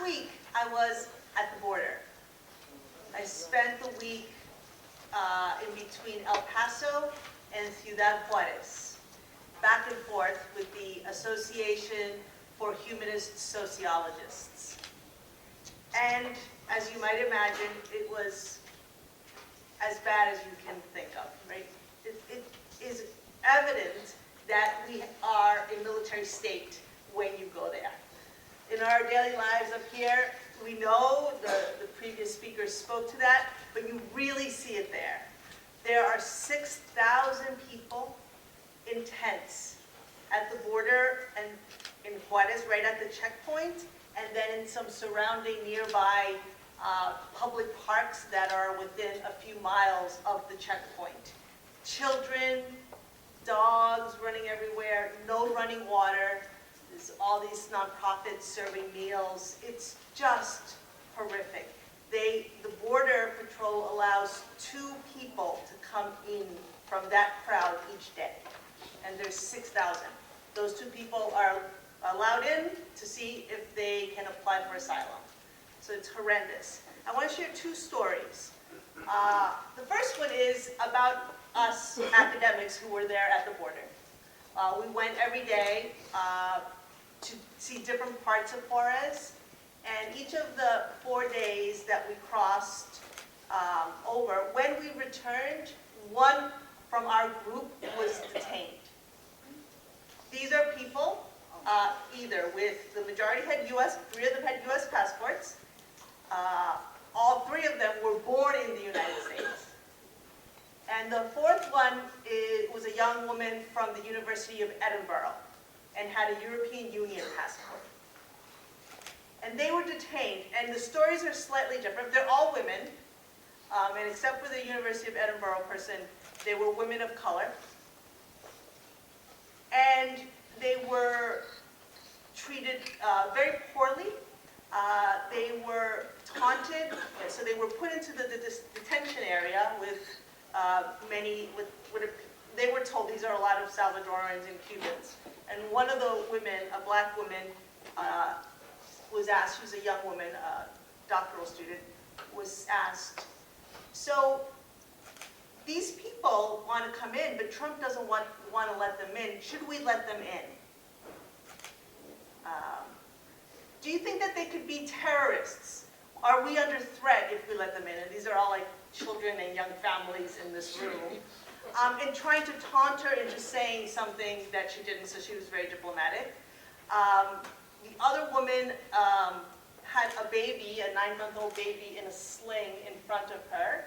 last week, I was at the border. I spent the week in between El Paso and Ciudad Juarez, back and forth with the Association for Humanist Sociologists. And as you might imagine, it was as bad as you can think of, right? It is evident that we are a military state when you go there. In our daily lives up here, we know, the previous speakers spoke to that, but you really see it there. There are 6,000 people in tents at the border and in Juarez, right at the checkpoint, and then in some surrounding nearby public parks that are within a few miles of the checkpoint. Children, dogs running everywhere, no running water. There's all these nonprofits serving meals. It's just horrific. The Border Patrol allows 2 people to come in from that crowd each day. And there's 6,000. Those 2 people are allowed in to see if they can apply for asylum. So it's horrendous. I want to share 2 stories. The first one is about us academics who were there at the border. We went every day to see different parts of Juarez, and each of the 4 days that we crossed over, when we returned, one from our group was detained. These are people either with, the majority had 3 of them had US passports. All 3 of them were born in the United States. And the 4th one was a young woman from the University of Edinburgh and had a European Union passport. And they were detained, and the stories are slightly different. They're all women, and except for the University of Edinburgh person, they were women of color. And they were treated very poorly. They were taunted, so they were put into the detention area with they were told these are a lot of Salvadorans and Cubans. And one of the women, a black woman, was asked, she was a young woman, a doctoral student, was asked, so these people want to come in, but Trump doesn't want to let them in. Should we let them in? Do you think that they could be terrorists? Are we under threat if we let them in? And these are all like children and young families in this room. And trying to taunt her into saying something that she didn't, so she was very diplomatic. The other woman had a baby, a 9-month-old baby in a sling in front of her,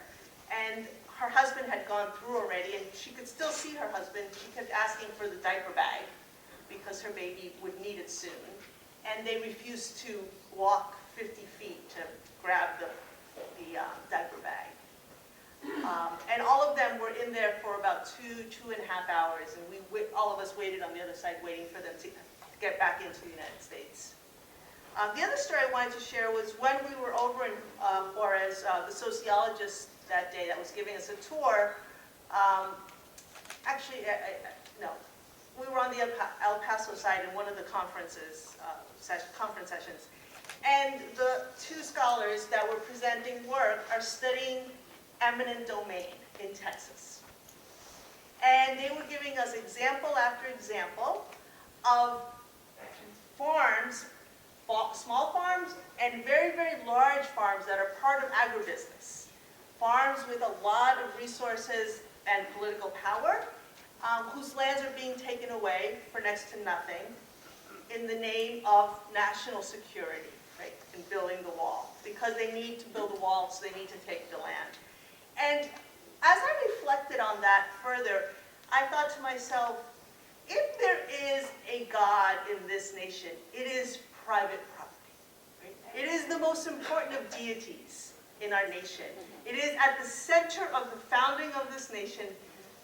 and her husband had gone through already, and she could still see her husband. She kept asking for the diaper bag because her baby would need it soon. And they refused to walk 50 feet to grab the diaper bag. And all of them were in there for about 2.5 hours, and all of us waited on the other side waiting for them to get back into the United States. The other story I wanted to share was when we were over in Juarez, the sociologist that day that was giving us a tour, no, we were on the El Paso side in one of the conference sessions, and the 2 scholars that were presenting work are studying Eminent Domain in Texas. And they were giving us example after example of farms, small farms, and very, very large farms that are part of agribusiness. Farms with a lot of resources and political power, whose lands are being taken away for next to nothing in the name of national security, right, in building the wall. Because they need to build a wall, so they need to take the land. And as I reflected on that further, I thought to myself, if there is a God in this nation, it is private property. Right? It is the most important of deities in our nation. It is at the center of the founding of this nation,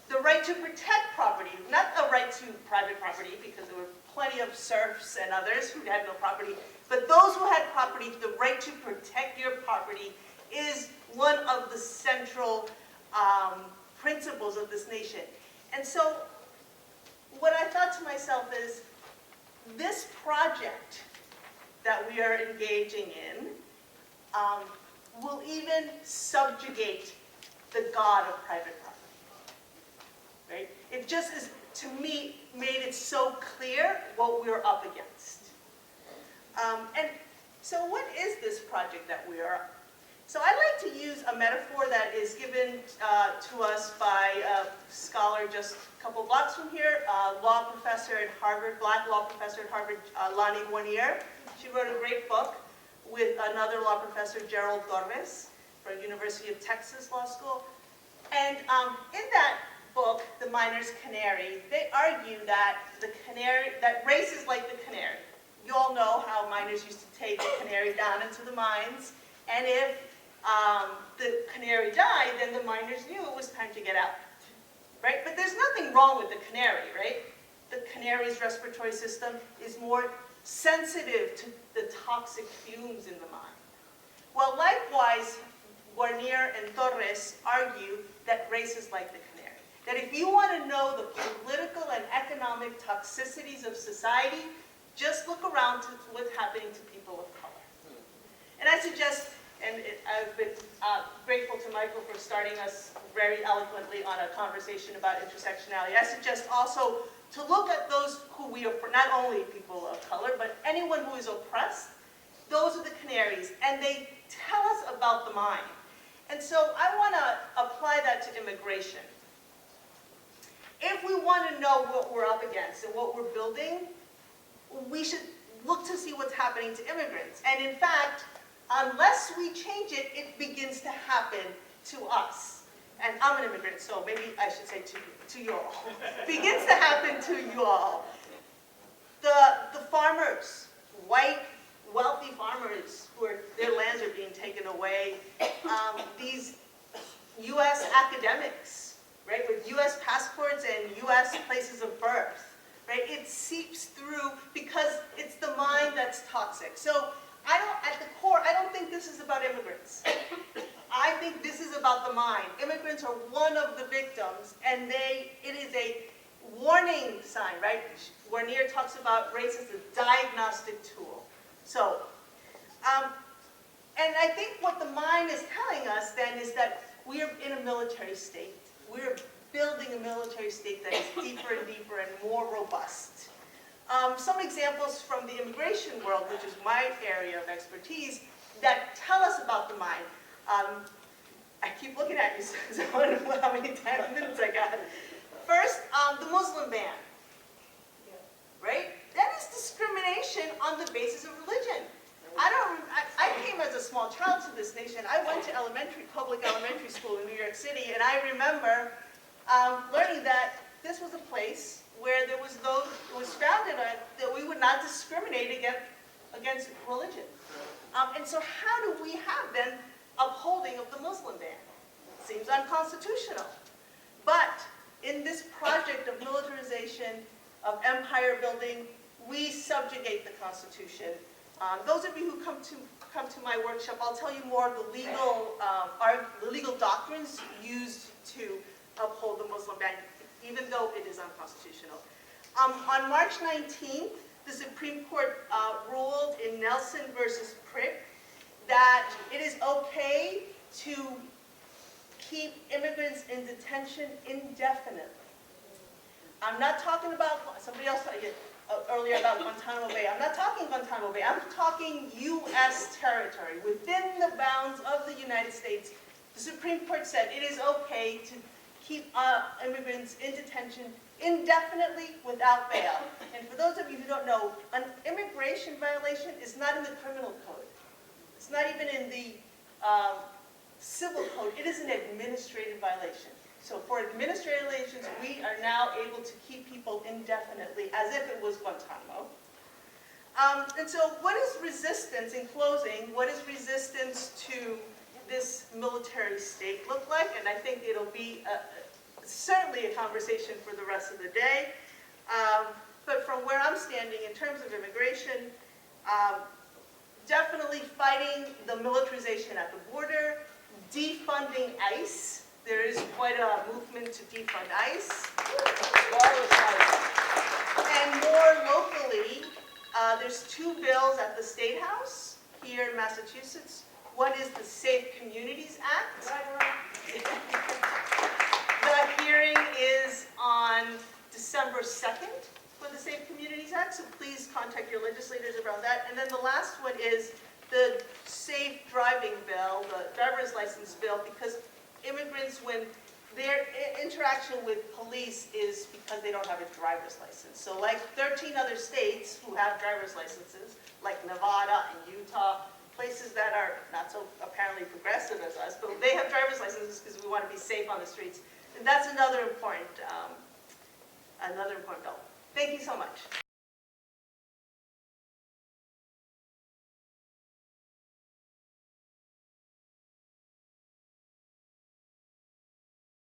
the right to protect property, not a right to private property, because there were plenty of serfs and others who had no property, but those who had property, the right to protect your property is one of the central principles of this nation. And so what I thought to myself is, this project that we are engaging in will even subjugate the god of private property, right? It just is, to me, made it so clear what we're up against. And so what is this project that we are? So I like to use a metaphor that is given to us by a scholar just a couple blocks from here, law professor at Harvard, black law professor at Harvard, Lani Guarnier. She wrote a great book with another law professor, Gerald Torres, from University of Texas Law School. And in that book, The Miner's Canary, they argue that that race is like the canary. You all know how miners used to take the canary down into the mines, and if the canary died, then the miners knew it was time to get out, right? But there's nothing wrong with the canary, right? The canary's respiratory system is more sensitive to the toxic fumes in the mine. Well, likewise, Guarnier and Torres argue that race is like the canary. That if you want to know the political and economic toxicities of society, just look around to what's happening to people of color. And I suggest, and I've been grateful to Michael for starting us very eloquently on a conversation about intersectionality. I suggest also to look at those who we are, not only people of color, but anyone who is oppressed. Those are the canaries, and they tell us about the mind. And so I want to apply that to immigration. If we want to know what we're up against and what we're building, we should look to see what's happening to immigrants. And in fact, unless we change it, it begins to happen to us. And I'm an immigrant, so maybe I should say to you all. Begins to happen to you all. The farmers, white, wealthy farmers, their lands are being taken away. These U.S. academics, right, with U.S. passports and U.S. places of birth. Right? It seeps through because it's the mind that's toxic. So at the core, I don't think this is about immigrants. I think this is about the mind. Immigrants are one of the victims, and it is a warning sign, right? Guarnier talks about race as a diagnostic tool. So, and I think what the mind is telling us then is that we are in a military state. We're building a military state that is deeper and deeper and more robust. Some examples from the immigration world, which is my area of expertise, that tell us about the mind. I keep looking at you, so I don't know how many minutes I got. First, the Muslim ban, right? That is discrimination on the basis of religion. I came as a small child to this nation. I went to public elementary school in New York City, and I remember learning that this was a place where there was those, it was founded on that we would not discriminate against religion. And so how do we have then upholding of the Muslim ban? Seems unconstitutional. But in this project of militarization, of empire building, we subjugate the Constitution. Those of you who come to my workshop, I'll tell you more of the legal doctrines used to uphold the Muslim ban, even though it is unconstitutional. On March 19th, the Supreme Court ruled in Nelson versus Prick that it is okay to keep immigrants in detention indefinitely. I'm not talking about, somebody else earlier about Guantanamo Bay. I'm not talking Guantanamo Bay. I'm talking U.S. territory. Within the bounds of the United States, the Supreme Court said it is okay to keep immigrants in detention indefinitely without bail. And for those of you who don't know, an immigration violation is not in the criminal code. It's not even in the civil code. It is an administrative violation. So for administrative violations, we are now able to keep people indefinitely as if it was Guantanamo. And so what is resistance, in closing, what is resistance to this military state look like? And I think it'll be certainly a conversation for the rest of the day. But from where I'm standing in terms of immigration, definitely fighting the militarization at the border, defunding ICE. There is quite a movement to defund ICE. And more locally, There's two bills at the State House here in Massachusetts. One is the Safe Communities Act. The hearing is on December 2nd for the Safe Communities Act, so please contact your legislators around that. And then the last one is the Safe Driving Bill, the driver's license bill, because immigrants, when their interaction with police is because they don't have a driver's license. So like 13 other states who have driver's licenses, like Nevada and Utah, places that are not so apparently progressive as us, but they have driver's licenses because we want to be safe on the streets. And that's another important bill. Thank you so much.